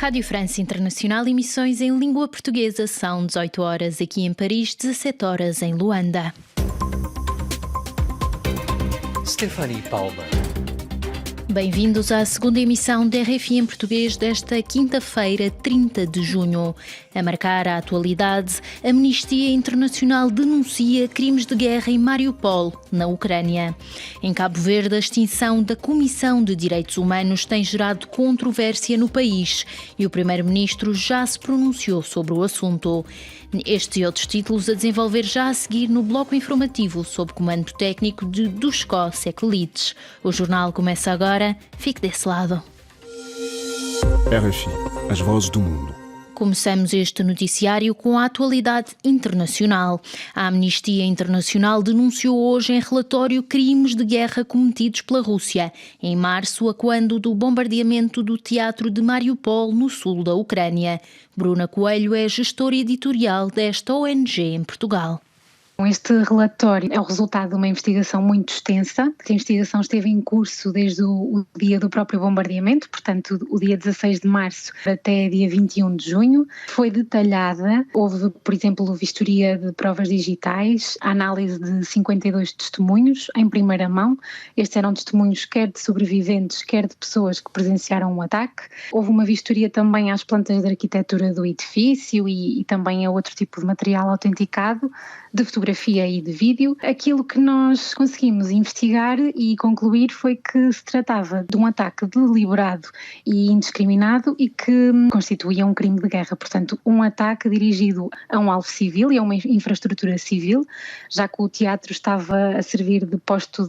Rádio France Internacional, emissões em língua portuguesa, são 18 horas aqui em Paris, 17 horas em Luanda. Stephanie Palma. Bem-vindos à segunda emissão da RFI em português desta quinta-feira, 30 de junho. A marcar a atualidade, a Amnistia Internacional denuncia crimes de guerra em Mariupol, na Ucrânia. Em Cabo Verde, a extinção da Comissão de Direitos Humanos tem gerado controvérsia no país e o primeiro-ministro já se pronunciou sobre o assunto. Estes e outros títulos a desenvolver já a seguir no bloco informativo sob comando técnico de Duško Sekelic. O jornal começa agora. Fique desse lado. RFI, as vozes do mundo. Começamos este noticiário com a atualidade internacional. A Amnistia Internacional denunciou hoje em relatório crimes de guerra cometidos pela Rússia, em março, a quando do bombardeamento do teatro de Mariupol, no sul da Ucrânia. Bruna Coelho é gestora editorial desta ONG em Portugal. Este relatório é o resultado de uma investigação muito extensa. A investigação esteve em curso desde o dia do próprio bombardeamento, portanto, o dia 16 de março até dia 21 de junho. Foi detalhada, houve, por exemplo, vistoria de provas digitais, a análise de 52 testemunhos em primeira mão. Estes eram testemunhos quer de sobreviventes, quer de pessoas que presenciaram o ataque. Houve uma vistoria também às plantas de arquitetura do edifício e também a outro tipo de material autenticado, de fotografia e de vídeo. Aquilo que nós conseguimos investigar e concluir foi que se tratava de um ataque deliberado e indiscriminado e que constituía um crime de guerra. Portanto, um ataque dirigido a um alvo civil e a uma infraestrutura civil, já que o teatro estava a servir de posto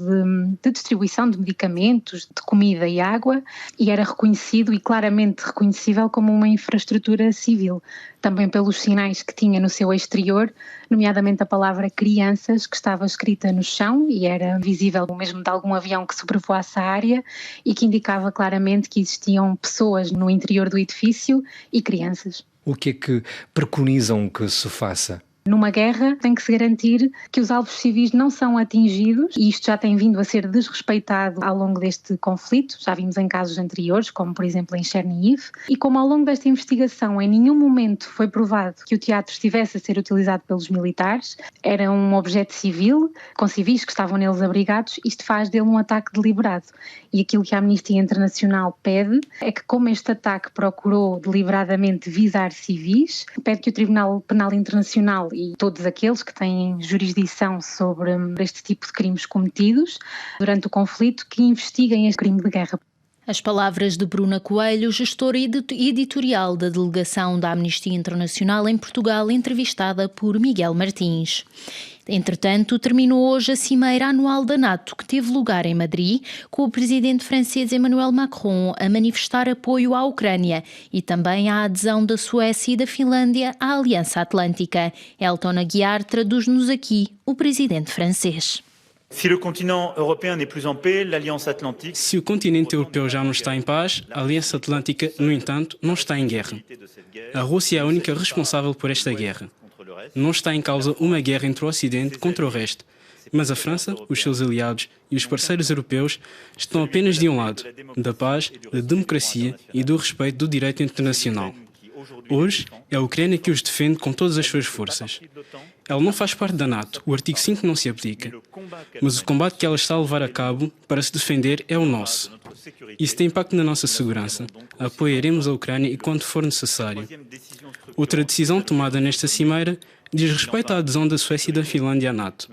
de distribuição de medicamentos, de comida e água, e era reconhecido e claramente reconhecível como uma infraestrutura civil. Também pelos sinais que tinha no seu exterior, nomeadamente a palavra crianças, que estava escrita no chão e era visível mesmo de algum avião que sobrevoasse a área e que indicava claramente que existiam pessoas no interior do edifício e crianças. O que é que preconizam que se faça? Numa guerra tem que se garantir que os alvos civis não são atingidos e isto já tem vindo a ser desrespeitado ao longo deste conflito, já vimos em casos anteriores, como por exemplo em Chernihiv, e como ao longo desta investigação em nenhum momento foi provado que o teatro estivesse a ser utilizado pelos militares, era um objeto civil, com civis que estavam neles abrigados, isto faz dele um ataque deliberado. E aquilo que a Amnistia Internacional pede é que, como este ataque procurou deliberadamente visar civis, pede que o Tribunal Penal Internacional e todos aqueles que têm jurisdição sobre este tipo de crimes cometidos durante o conflito, que investiguem este crime de guerra. As palavras de Bruna Coelho, gestora editorial da delegação da Amnistia Internacional em Portugal, entrevistada por Miguel Martins. Entretanto, terminou hoje a cimeira anual da NATO, que teve lugar em Madrid, com o presidente francês Emmanuel Macron a manifestar apoio à Ucrânia e também à adesão da Suécia e da Finlândia à Aliança Atlântica. Elton Aguiar traduz-nos aqui o presidente francês. Se o continente europeu já não está em paz, a Aliança Atlântica, no entanto, não está em guerra. A Rússia é a única responsável por esta guerra. Não está em causa uma guerra entre o Ocidente contra o resto, mas a França, os seus aliados e os parceiros europeus estão apenas de um lado, da paz, da democracia e do respeito do direito internacional. Hoje, é a Ucrânia que os defende com todas as suas forças. Ela não faz parte da NATO, o artigo 5 não se aplica. Mas o combate que ela está a levar a cabo para se defender é o nosso. Isso tem impacto na nossa segurança. Apoiaremos a Ucrânia enquanto for necessário. Outra decisão tomada nesta cimeira diz respeito à adesão da Suécia e da Finlândia à NATO.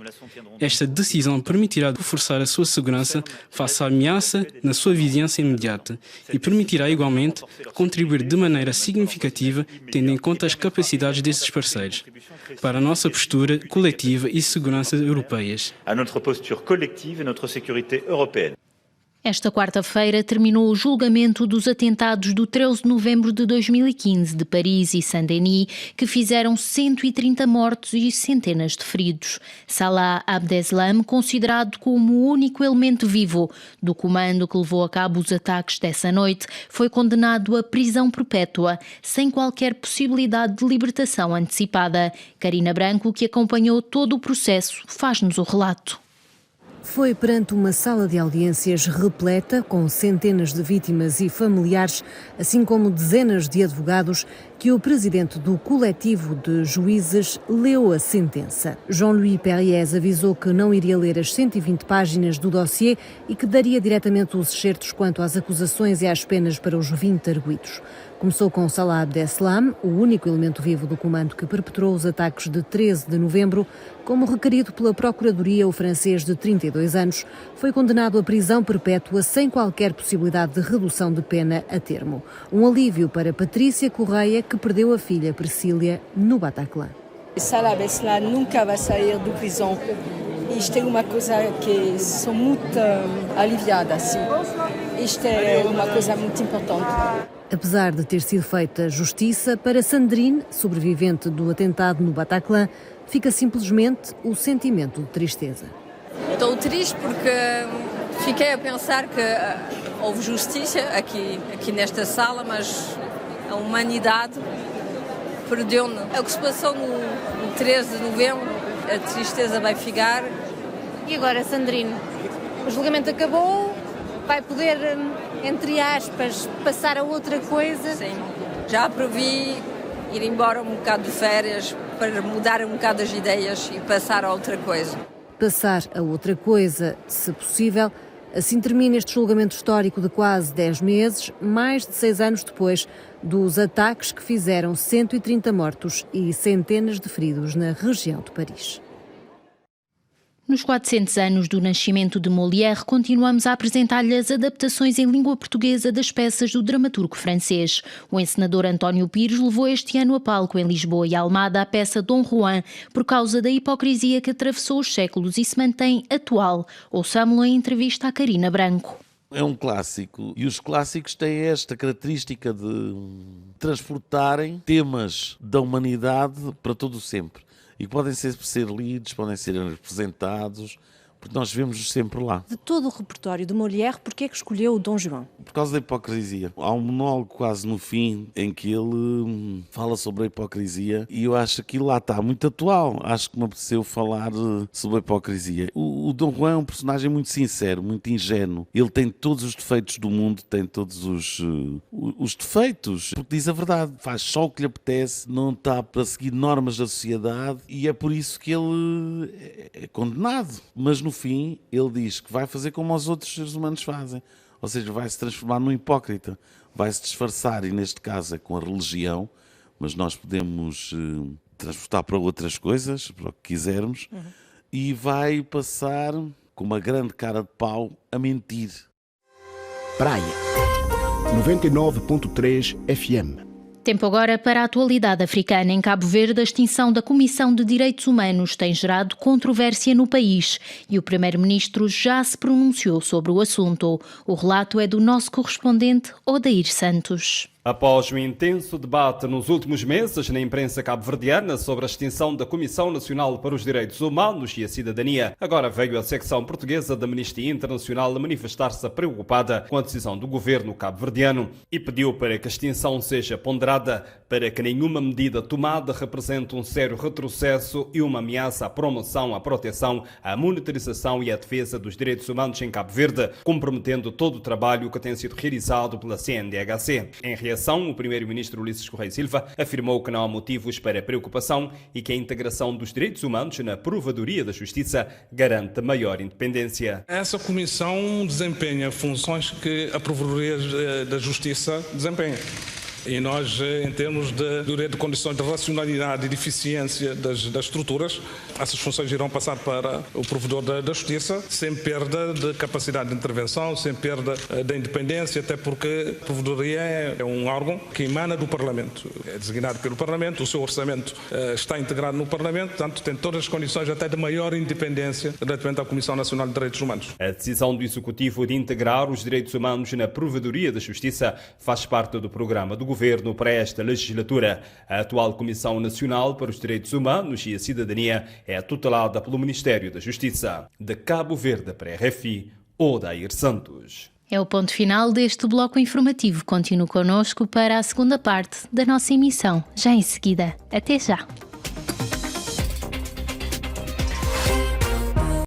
Esta decisão permitirá reforçar a sua segurança face à ameaça na sua vizinhança imediata e permitirá igualmente contribuir de maneira significativa, tendo em conta as capacidades desses parceiros, para a nossa postura coletiva e segurança europeias. A nossa postura coletiva e nossa segurança europeia. Esta quarta-feira terminou o julgamento dos atentados do 13 de novembro de 2015 de Paris e Saint-Denis, que fizeram 130 mortos e centenas de feridos. Salah Abdeslam, considerado como o único elemento vivo do comando que levou a cabo os ataques dessa noite, foi condenado à prisão perpétua, sem qualquer possibilidade de libertação antecipada. Karina Branco, que acompanhou todo o processo, faz-nos o relato. Foi perante uma sala de audiências repleta, com centenas de vítimas e familiares, assim como dezenas de advogados, que o presidente do coletivo de juízes leu a sentença. Jean-Louis Perriès avisou que não iria ler as 120 páginas do dossiê e que daria diretamente os excertos quanto às acusações e às penas para os 20 arguidos. Começou com Salah Abdeslam, o único elemento vivo do comando que perpetrou os ataques de 13 de novembro. Como requerido pela Procuradoria, o francês de 32 anos foi condenado à prisão perpétua sem qualquer possibilidade de redução de pena a termo. Um alívio para Patrícia Correia, que perdeu a filha Priscília no Bataclan. Salah Abdeslam nunca vai sair da prisão. Isto é uma coisa que sou muito aliviada, sim. Isto é uma coisa muito importante. Apesar de ter sido feita justiça, para Sandrine, sobrevivente do atentado no Bataclan, fica simplesmente o sentimento de tristeza. Estou triste porque fiquei a pensar que houve justiça aqui nesta sala, mas a humanidade perdeu-nos. O que se passou no 13 de novembro, a tristeza vai ficar. E agora, Sandrine, o julgamento acabou, vai poder, entre aspas, passar a outra coisa? Sim, já previ ir embora um bocado de férias para mudar um bocado as ideias e passar a outra coisa. Passar a outra coisa, se possível. Assim termina este julgamento histórico de quase 10 meses, mais de 6 anos depois dos ataques que fizeram 130 mortos e centenas de feridos na região de Paris. Nos 400 anos do nascimento de Molière, continuamos a apresentar-lhe as adaptações em língua portuguesa das peças do dramaturgo francês. O encenador António Pires levou este ano a palco em Lisboa e Almada a peça Dom Juan, por causa da hipocrisia que atravessou os séculos e se mantém atual. Ouçamo-lo em entrevista à Carina Branco. É um clássico e os clássicos têm esta característica de transportarem temas da humanidade para todo o sempre. E podem ser lidos, podem ser representados, porque nós vemos-os sempre lá. De todo o repertório de Molière, porquê é que escolheu o Dom Juan? Por causa da hipocrisia. Há um monólogo quase no fim em que ele fala sobre a hipocrisia e eu acho que lá está muito atual. Acho que me apeteceu falar sobre a hipocrisia. O Dom Juan é um personagem muito sincero, muito ingênuo. Ele tem todos os defeitos do mundo, tem todos os defeitos, porque diz a verdade. Faz só o que lhe apetece, não está para seguir normas da sociedade e é por isso que ele é condenado. Mas no fim, ele diz que vai fazer como os outros seres humanos fazem. Ou seja, vai se transformar num hipócrita. Vai se disfarçar, e neste caso é com a religião, mas nós podemos transportar para outras coisas, para o que quisermos, e vai passar com uma grande cara de pau a mentir. Praia 99.3 FM. Tempo agora para a atualidade africana. Em Cabo Verde, a extinção da Comissão de Direitos Humanos tem gerado controvérsia no país e o primeiro-ministro já se pronunciou sobre o assunto. O relato é do nosso correspondente Odair Santos. Após o intenso debate nos últimos meses na imprensa cabo-verdiana sobre a extinção da Comissão Nacional para os Direitos Humanos e a Cidadania, agora veio a secção portuguesa da Amnistia Internacional a manifestar-se preocupada com a decisão do governo cabo-verdiano e pediu para que a extinção seja ponderada para que nenhuma medida tomada represente um sério retrocesso e uma ameaça à promoção, à proteção, à monitorização e à defesa dos direitos humanos em Cabo Verde, comprometendo todo o trabalho que tem sido realizado pela CNDHC. Em reação, o primeiro-ministro Ulisses Correia Silva afirmou que não há motivos para preocupação e que a integração dos direitos humanos na Provedoria da Justiça garante maior independência. Essa comissão desempenha funções que a Provedoria da Justiça desempenha. E nós, em termos de condições de racionalidade e de eficiência das estruturas, essas funções irão passar para o provedor da Justiça, sem perda de capacidade de intervenção, sem perda da independência, até porque a Provedoria é um órgão que emana do Parlamento. É designado pelo Parlamento, o seu orçamento está integrado no Parlamento, portanto tem todas as condições até de maior independência relativamente à Comissão Nacional de Direitos Humanos. A decisão do Executivo de integrar os direitos humanos na Provedoria da Justiça faz parte do programa do Governo para esta legislatura. A atual Comissão Nacional para os Direitos Humanos e a Cidadania é tutelada pelo Ministério da Justiça. De Cabo Verde para a RFI, Odair Santos. É o ponto final deste bloco informativo. Continue connosco para a segunda parte da nossa emissão, já em seguida. Até já!